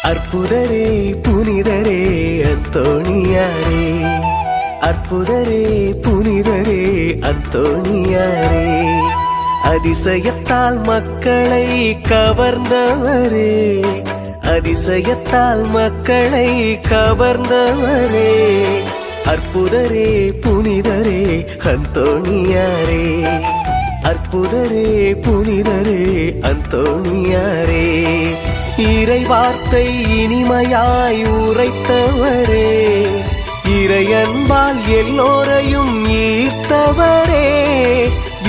அற்புதரே புனிதரே அந்தோணியாரே, அற்புதரே புனிதரே அந்தோணியாரே, அதிசயத்தால் மக்களை கவர்ந்தவரே, அதிசயத்தால் மக்களை கவர்ந்தவரே, அற்புதரே புனிதரே அந்தோணியாரே, அற்புதரே புனிதரே அந்தோணியாரே, இறை வார்த்தை இனிமையாய் உரைத்தவரே, இறையன்பால் எல்லோரையும் ஈர்த்தவரே,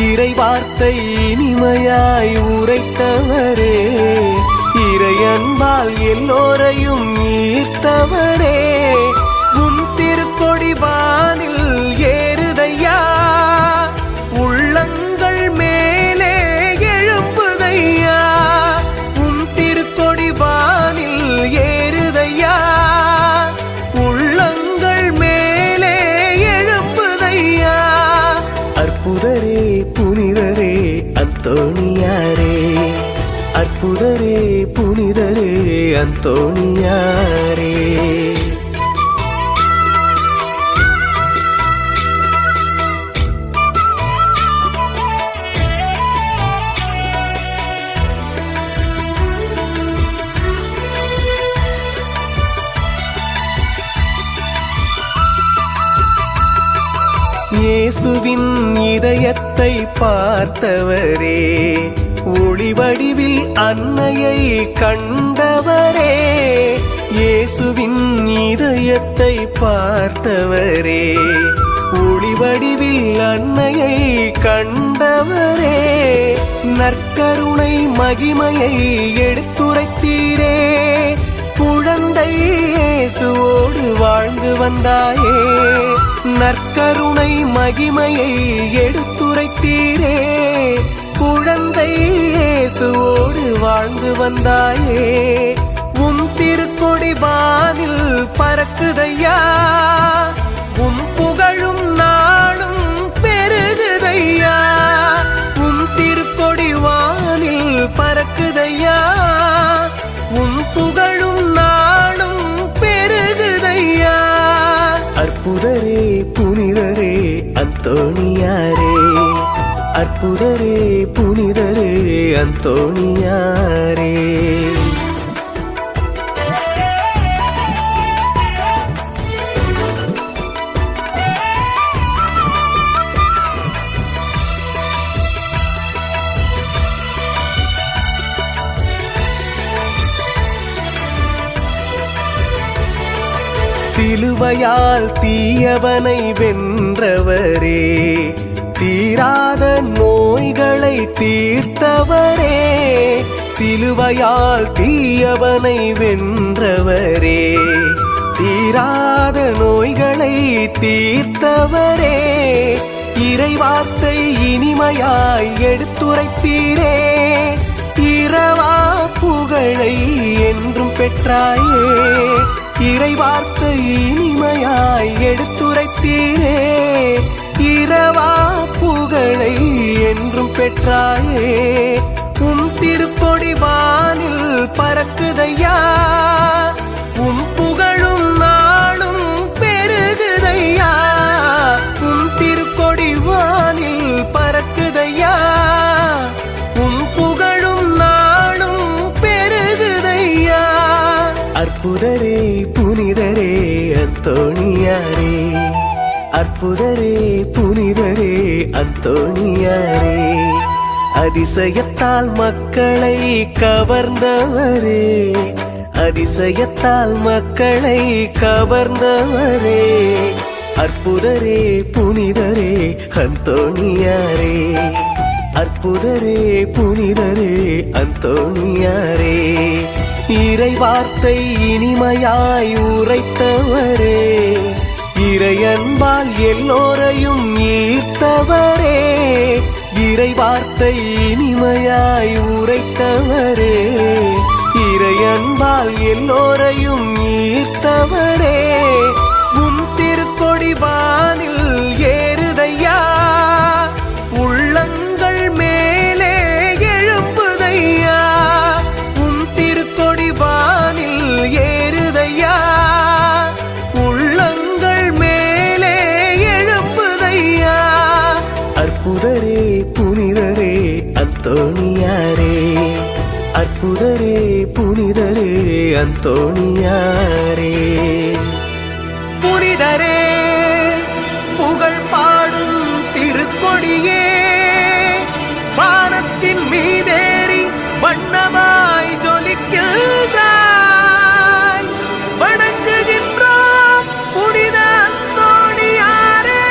இறை வார்த்தை இனிமையாய் உரைத்தவரே, இறையன்பால் எல்லோரையும் ஈர்த்தவரே, உம் திருக்கொடி வானில் ஏறுதையா, உள்ளங்கள் மேலே எழும்புதையா, உம் திருக்கொடி வானில் ஏறுதையா, உள்ளங்கள் மேலே எழும்புதையா, அற்புதரே புனிதரே அந்தோணியாரே, அற்புதரே புனிதரே அந்தோணியாரே. இயேசுவின் இதயத்தை பார்த்தவரே, ஒளி வடிவில் அன்னையை கண்டவரே, இயேசுவின் இதயத்தை பார்த்தவரே, ஒளி வடிவில் அன்னையை கண்டவரே, நற்கருணை மகிமையை எடுத்துரைத்தீரே, குழந்தை இயேசுவோடு வாழ்ந்து வந்தாயே, நற்கருணை மகிமையை எடுத்துரைத்தீரே, குழந்தை இயேசுவோடு வாழ்ந்து வந்தாயே, உம் திருக்கொடி வானில் பறக்குதையா, உம் புகழும் நாளும் பெருகுதையா, உம் திருக்கொடி வானில் பறக்குதையா, உம் புகழும் நாளும் பெருகுதையா, அற்புதரே புனிதரே அந்தோணியாரே, அற்புதரே புனிதரே அந்தோணியாரே. சிலுவையால் தீயவனை வென்றவரே, தீராத நோய்களை தீர்த்தவரே, சிலுவையால் தீயவனை வென்றவரே, தீராத நோய்களை தீர்த்தவரே, இறைவார்த்தை இனிமையாய் எடுத்துரைத்தீரே, இரவா புகழை என்றும் பெற்றாயே, இறைவார்த்தை இனிமையாய் எடுத்துரைத்தீரே, இரவா புகழை என்றும் பெற்றாயே, உம் திருக்கொடி வானில் பறக்குதையா, உம் புகழும் நாளும் பெருகுதையா, உம் திருக்கொடி வானில் பறக்குதையா, உம் புகழும் நாளும் பெருகுதையா, அற்புதரே புனிதரே அந்தோணியாரே, அற்புதரே புனிதரே அந்தோணியாரே, அதிசயத்தால் மக்களை கவர்ந்தவரே, அதிசயத்தால் மக்களை கவர்ந்தவரே, அற்புதரே புனிதரே அந்தோணியாரே, அற்புதரே புனிதரே அந்தோணியாரே, இறை வார்த்தை இனிமையாய் உரைத்தவரே, இறையன்பால் எல்லோரையும் ஈர்த்தவரே, இறை வார்த்தை இனிமையாய் உரைத்தவரே, இறையன்பால் எல்லோரையும் ஈர்த்தவரே, உம் திருக்கொடி வானில் ஏறுதையா, உள்ளங்கள் மேலே எழும்புதையா, உம் திருக்கொடி வானில் அற்புதரே புனிதரே அந்தோணியாரே, அற்புதரே புனிதரே அந்தோணியாரே. புனிதரே புகழ் பாடும் திருக்கொடியே, வானத்தின் மீதேறி வண்ணமாய் ஜொலிக்கின்றாய், வணங்குகின்றோம் புனித அந்தோணியாரே.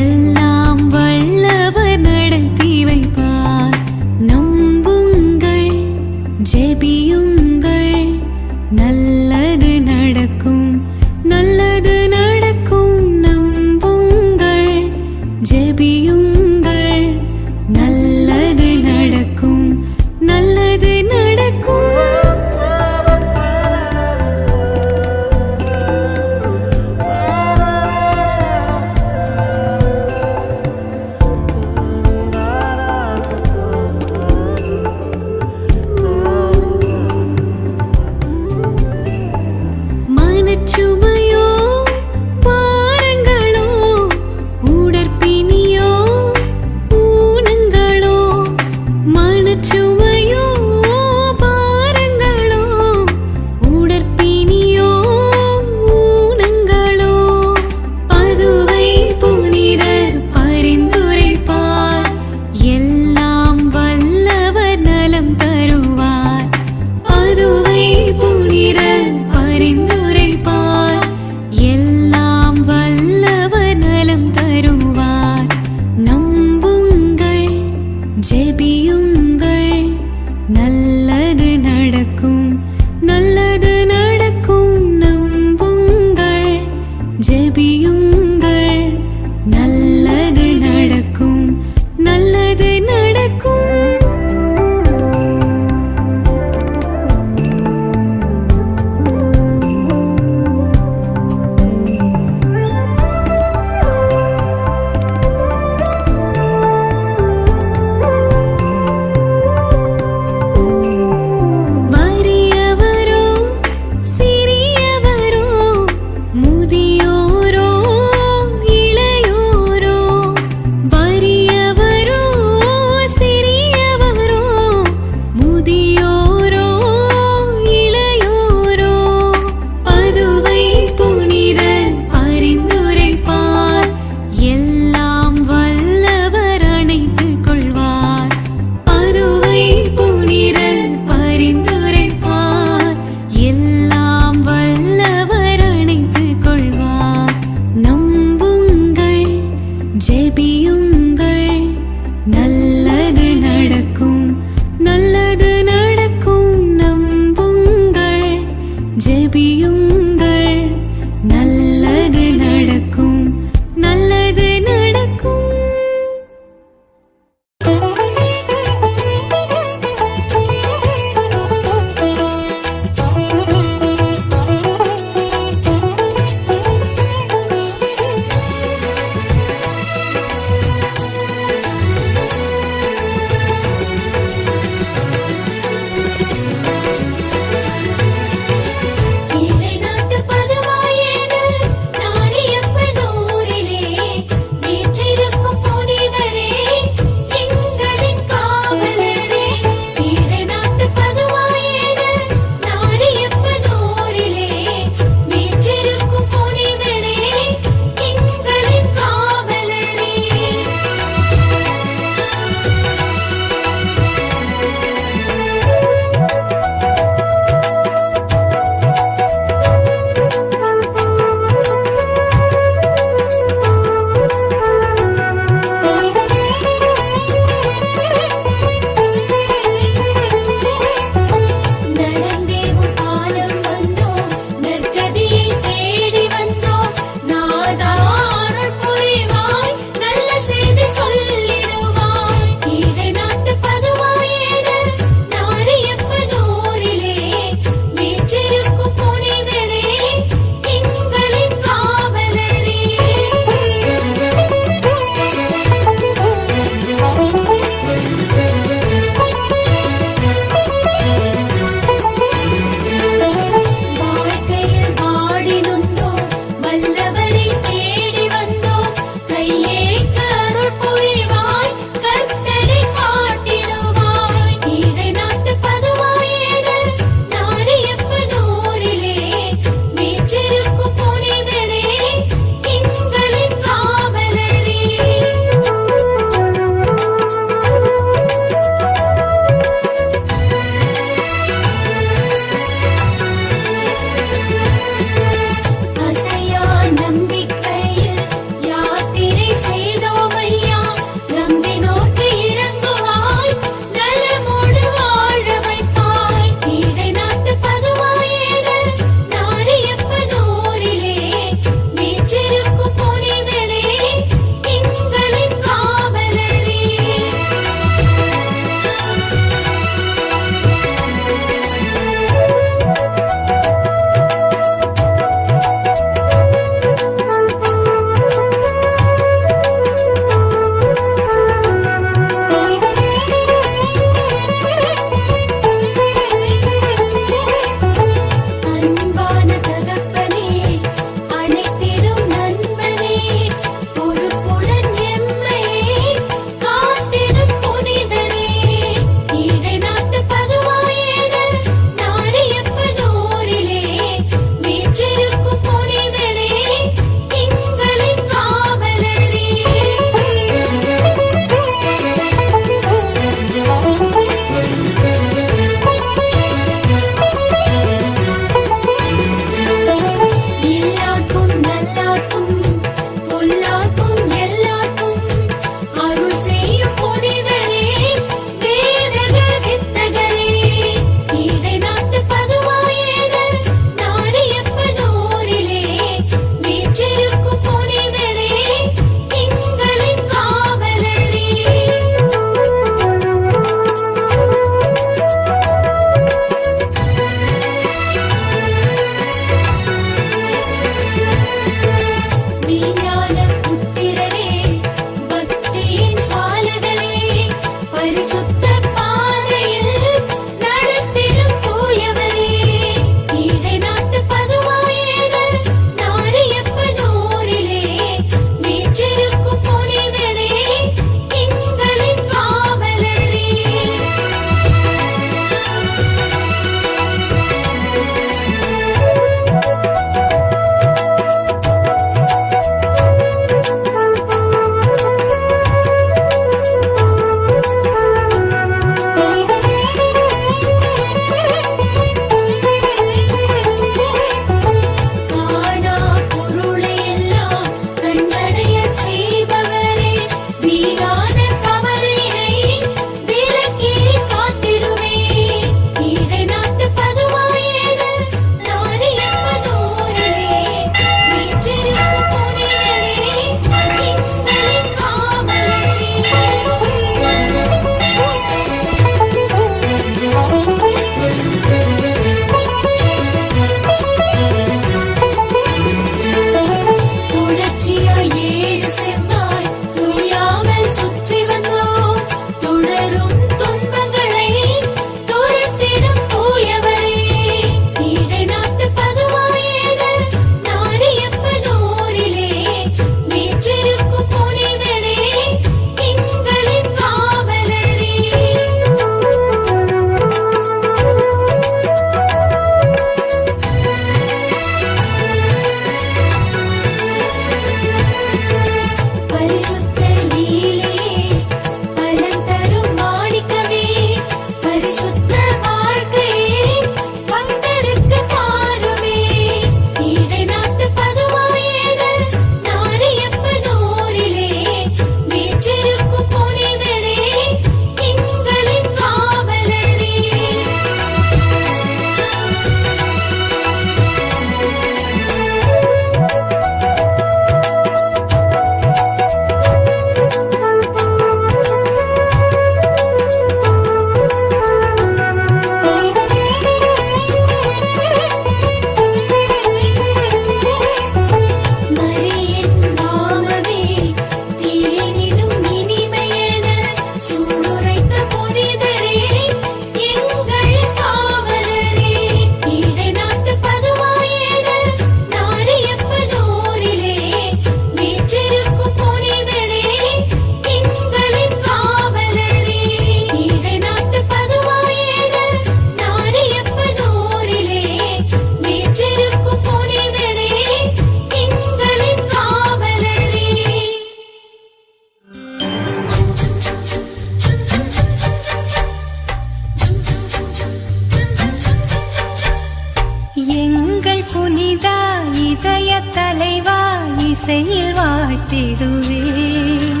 இசையில் வாழ்த்திடுவேன்.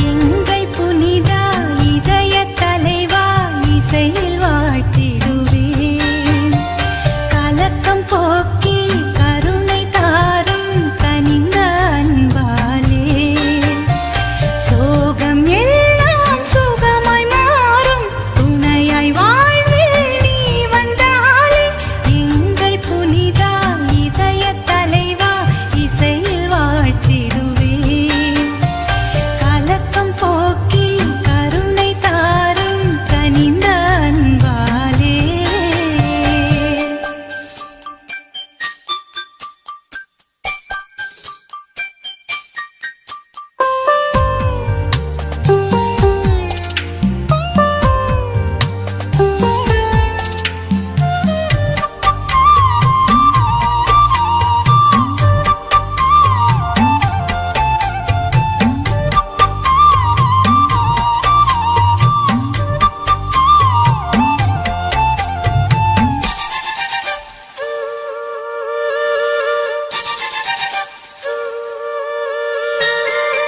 எங்கள் புனிதா இதய தலைவா இசையில் வாழ்த்திடுவேன். கலக்கம் போக்கி கருணை தாரும் கனிந்த அன்பாலே சோகம் எல்லாம் சுகமாய் மாறும் துணையாய் வாழ்வில் நீ வந்தாலே. எங்கள் புனிதா இதய தலைவா இசையில் வாழ்த்திடுவேன். கலக்கம் போக்கி கருணை தாரும் கனிந்த அன்பாலே.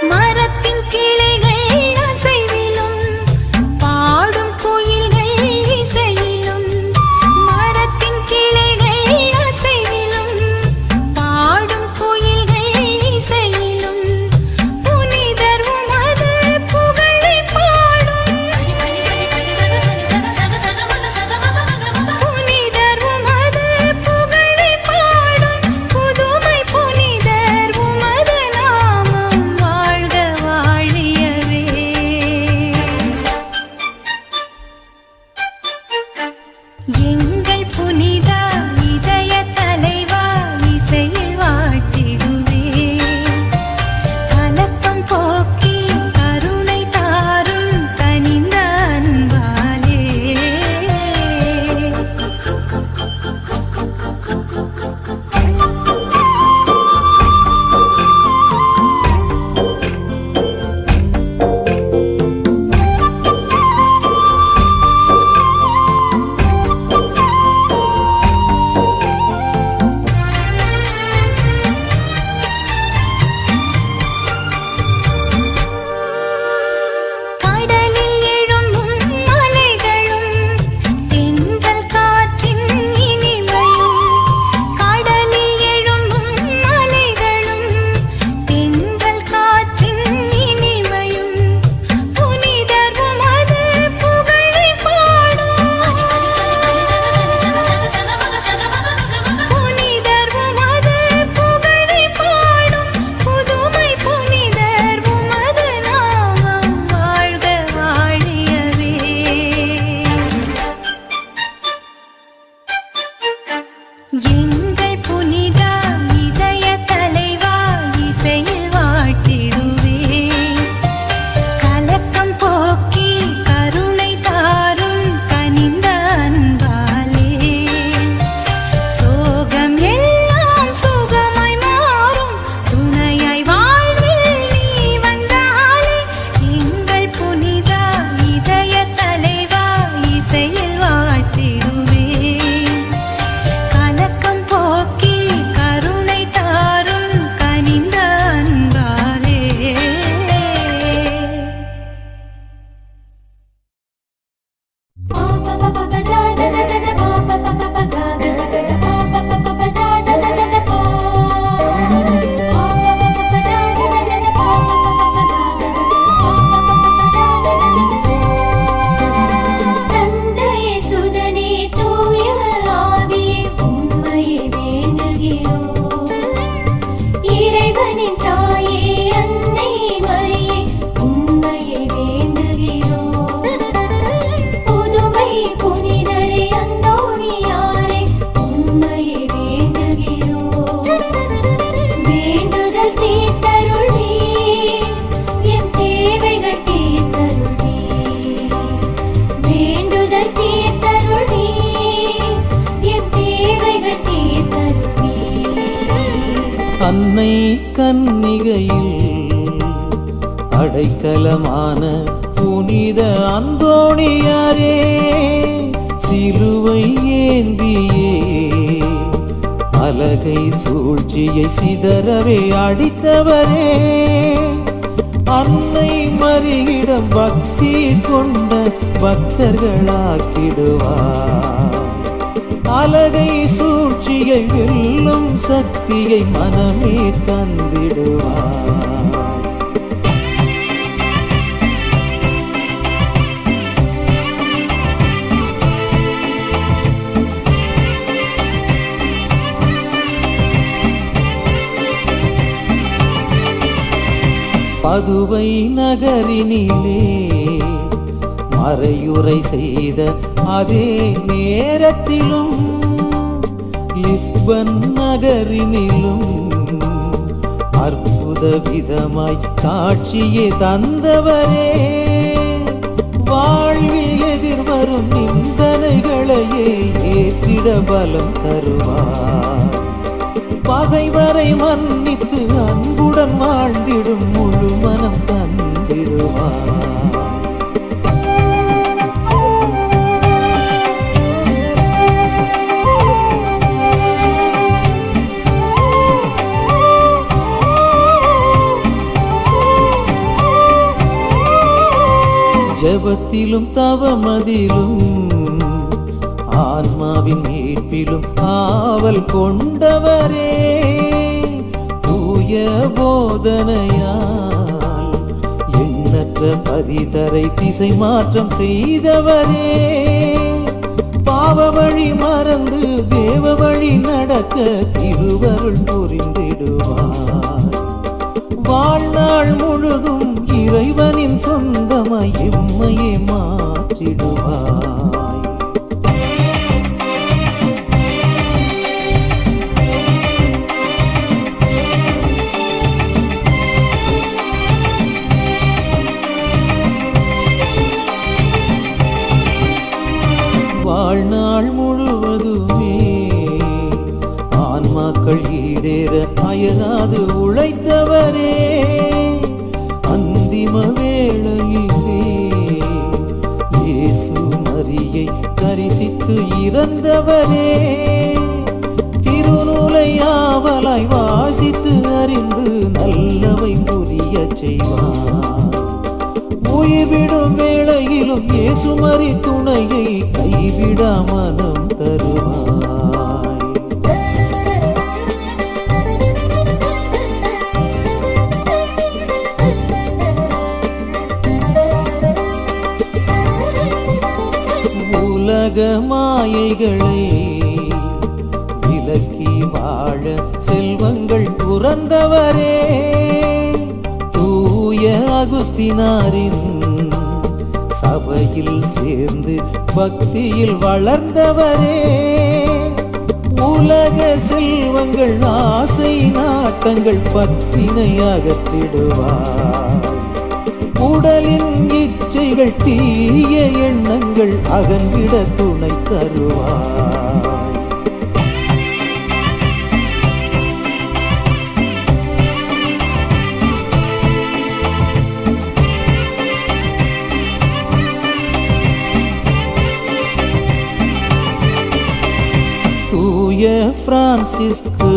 மரத்தின் கிளைகள் அசைவிலும் பாடும் குயில்கள் இசையிலும். மரத்தின் கிளைகள் அசைவிலும் பாடும் குயில்கள் இசையிலும். புனிதர் உமது புகழை பாடும். புனிதர் உமது புகழை பாடும். புதுமை புனிதர் உமது நாமம் வாழ்க வாழியவே. எங்கள் புனிதா இதய தலைவா இசையில் வாழ்த்திடுவேன். கலக்கம் போக்கி கருணை தாரும் கனிந்த அன்பாலே. கடலில் எழும்பும் மலைகளும் தென்றல் காற்றின் இனிமையும். கடலில் எழும்பும் மலைகளும் தென்றல் காற்றின் இனிமையும். புனிதர் உமது புகழை பாடும். புனிதர் உமது புகழை பாடும். புதுமை புனிதர் உமது நாமம் வாழ்க வாழியவே. எங்கள் புனிதா இதய தலைவா இசையில் வாழ்த்திடுவேன். கலக்கம் போக்கி கருணை தாரும் கனிந்த அன்பாலே சோகம் எல்லாம் சுகமாய் மாறும் துணையாய் வாழ்வில் நீ வந்தாலே. எங்கள் புனிதா இதய தலைவா இசையில் வாழ்த்திடுவேன். கலக்கம் போக்கி கருணை தாரும் கனிந்த அன்பாலே. தந்தையே சுதனே தூய ஆவியே உம்மையே வேண்டுகிறோம். இறைவனின் தாயே அன்னை மரியே உம்மையே வேண்டுகிறோம். புதுமை புனிதரே அந்தோணியாரே உம்மையே வேண்டுகிறோம். வேண்டுதல் தீர்த்தருள்வீர், என் தேவைகள் தீர்த்தருள்வீர். வேண்டுதல் தீர்த்தருள்வீர், என் தேவைகள் தீர்த்தருள்வீர். அன்னை கன்னிகையில் அடைக்கலமான புனித அந்தோணியாரே, சிலுவை ஏந்தியே அலகை சூழ்ச்சியை சிதறவே அடித்தவரே, அன்னை மரியிடம் பக்தி கொண்ட பக்தர்களாக்கிடுவார். அலகை சூழ்ச்சியை வெல்லும் சக்தியை மனமே தந்திடுவார். பதுவை நகரினிலே மறையுரை செய்த அதே நேரத்திலும் லிஸ்பன் நகரினிலும் அற்புத விதமாய் காட்சியை தந்தவரே, வாழ்வில் எதிர்வரும் நிந்தனைகளையே ஏற்றிட பலம் தருவார். பகைவரை மன்னித்து அன்புடன் வாழ்ந்திடும் முழு மனம் தந்திடுவார். ஜெபத்திலும் தவமதிலும் ஆன்மாவின் மீட்பிலும் ஆவல் கொண்டவரே, தூய போதனையால் எண்ணற்ற பதிதரை திசை மாற்றம் செய்தவரே, பாவ வழி மறந்து தேவ வழி நடக்க திருவருள் புரிந்திடுவார். வாழ்நாள் முழுதும் இறைவனின் சொந்தமாய் எம்மையே மாற்றிடுவார். வாழ்நாள் முழுவதுமே ஆன்மாக்கள் ஈடேற அயராது உழைத்தவரே, அந்திம வேளையிலே இயேசு மரியை தரிசித்து இறந்தவரே, திருநூலை ஆவலாய் வாசித்து அறிந்து நல்லவை புரிய செய்வார். உயிர்விடும் வேளையிலும் இயேசு மரி துணையை கைவிடா மனம் தருவாய். உலக மாயைகளை விலக்கி வாழ செல்வங்கள் துறந்தவரே, தூய அகுஸ்தினாரின் சபையில் சேர்ந்து பக்தியில் வளர்ந்தவரே, உலக செல்வங்கள் ஆசை நாட்டங்கள் பற்றினை அகற்றிடுவார். உடலின் இச்சைகள் தீய எண்ணங்கள் அகன்றிட துணை தருவார். தூய பிரான்சிஸ்கு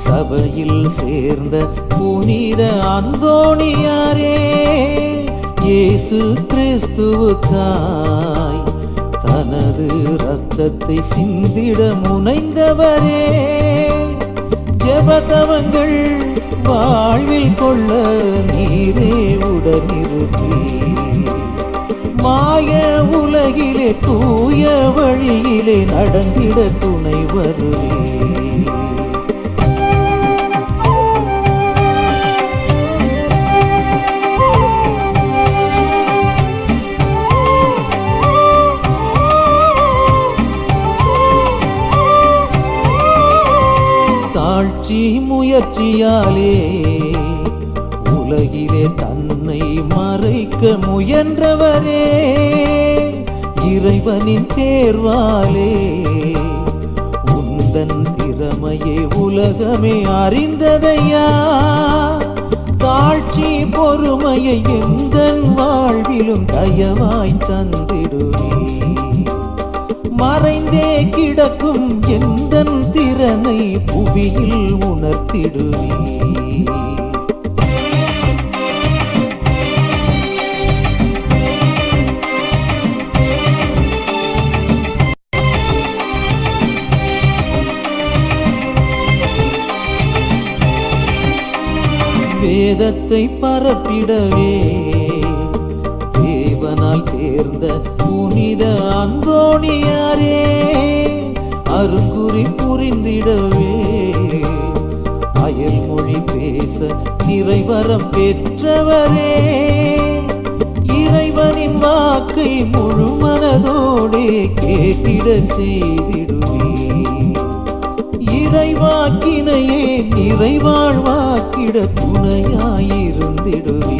சபையில் சேர்ந்த புனித அந்தோணியாரே, இயேசு கிறிஸ்துவுக்காய் தனது இரத்தத்தை சிந்திட முனைந்தவரே, ஜெபதவங்கள் வாழ்வில் கொள்ள நீரே உடனிருப்பீர். மாய உலகிலே தூய வழியிலே நடந்திட துணை வருவே. தாழ்ச்சி முயற்சியாலே உலகிலே தன்னை மறைக்க முயன்றவரே, இறைவனின் தேர்வாலே உந்தன் திறமையை உலகமே அறிந்ததையா. தாழ்ச்சி பொறுமையை எந்தன் வாழ்விலும் தயவாய் தந்திடுவே. மறைந்தே கிடக்கும் எந்தன் பரனை புவியில் உணர்த்திடுவே. வேதத்தை பரப்பிடவே தேவனால் தேர்ந்த புனித அந்தோணியாரே, அருங்குறி புரிந்திடவே அயல்மொழி பேச நிறைவரம் பெற்றவரே, இறைவனின் வாக்கை முழு மனதோடே கேட்டிட செய்திடுவே. இறைவாக்கினையே நிறைவாழ்வாக்கிட துணையாயிருந்திடுவே.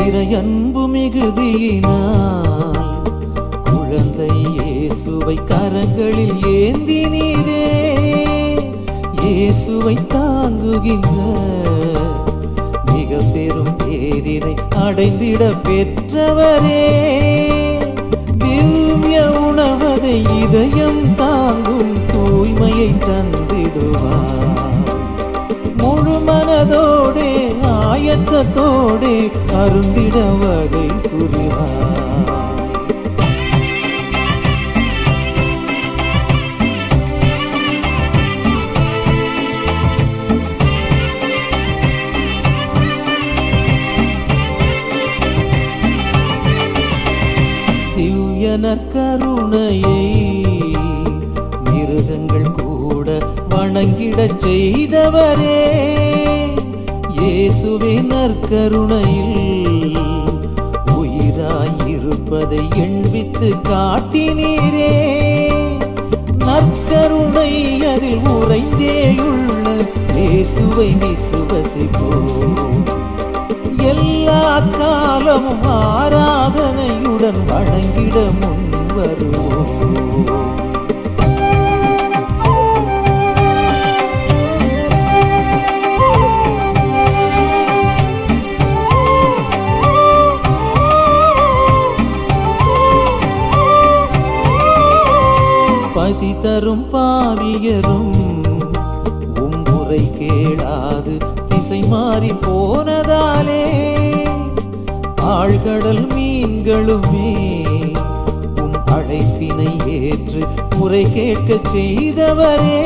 இறையன்பு மிகுதியினால் குழந்தை இயேசுவை கரங்களில் ஏந்தினீரே, இயேசுவை தாங்குகின்ற மிக பெரும் பேரினை அடைந்திட பெற்றவரே, திவ்ய உணவதை இதயம் தாங்கும் தூய்மையை தந்திடுவார். முழு மனதோடே ஆயத்தத்தோடே அருந்திட வகை புரிவார். நற்கருணையை மிருகங்கள் கூட வணங்கிடச் செய்தவரே, இயேசுவே நற்கருணையில் உயிராயிருப்பதை எண்பித்து காட்டினீரே, நற்கருணை அதில் உறைந்தேயுள்ள இயேசுவை விசுவசிப்போம். எல்லா காலமும் ஆராதனையுடன் வணங்கிட முன் வருவோம். பதி தரும் பாவியரும் உம்முறை கேளாது திசை மாறி போனதாலே, ஆழ்கடல் மீன்களுமே உம் அழைப்பினை ஏற்று முறை கேட்க செய்தவரே,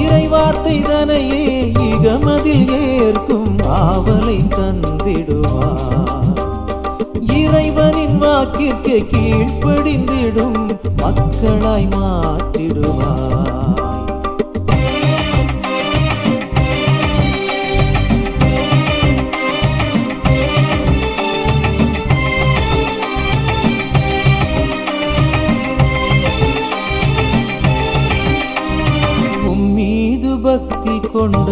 இறைவார்த்தை தனையே இகமதில் ஏற்கும் ஆவலை தந்திடுவார். இறைவனின் வாக்கிற்கு கீழ்ப்படிந்திடும் மக்களாய் மாற்றிடுவார். பக்தி கொண்ட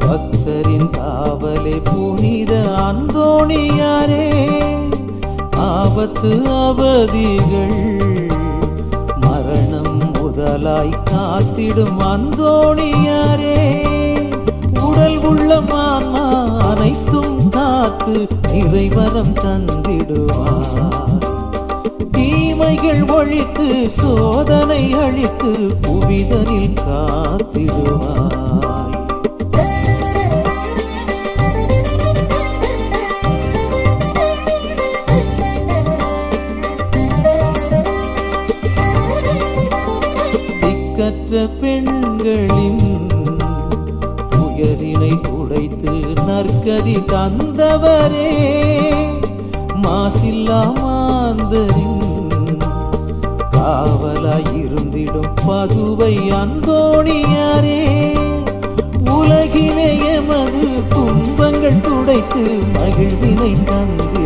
பக்தரின் காவலே புனித அந்தோணியாரே, ஆபத்து அவதிகள் மரணம் முதலாய் காத்திடும் அந்தோணியாரே, உடல் உள்ளம் ஆன்மா அனைத்தும் காத்து இறைவனம் தந்திடுவார். தீமைகள் ஒழித்து சோதனை அழித்து புவிதனில் காத்திடுவாய். திக்கற்ற பெண்களின் துயரினை துடைத்து நற்கதி தந்தவரே, மாசில்லா மாந்தரின் காவலாயிருந்திடும் பதுவை அந்தோணியாரே, உலகிலே எமது துன்பங்கள் துடைத்து மகிழ்வினை தந்து